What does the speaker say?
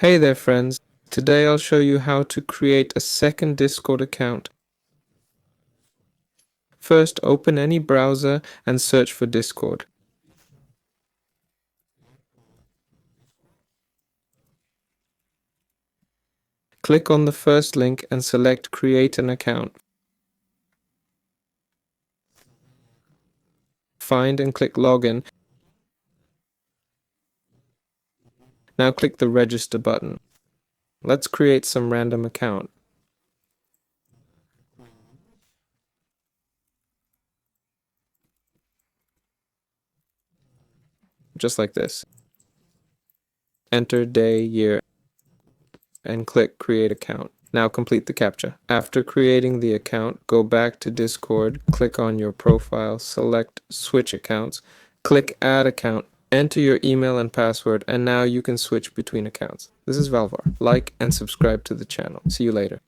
Hey there friends, today I'll show you how to create a second Discord account. First, open any browser and search for Discord. Click on the first link and select Create an Account. Find and click Login. Now click the Register button. Let's create some random account. Just like this. Enter day, year, and click Create Account. Now complete the CAPTCHA. After creating the account, go back to Discord, click on your profile, select Switch Accounts, click Add Account, enter your email and password, and now you can switch between accounts. This is Valvar. Like and subscribe to the channel. See you later.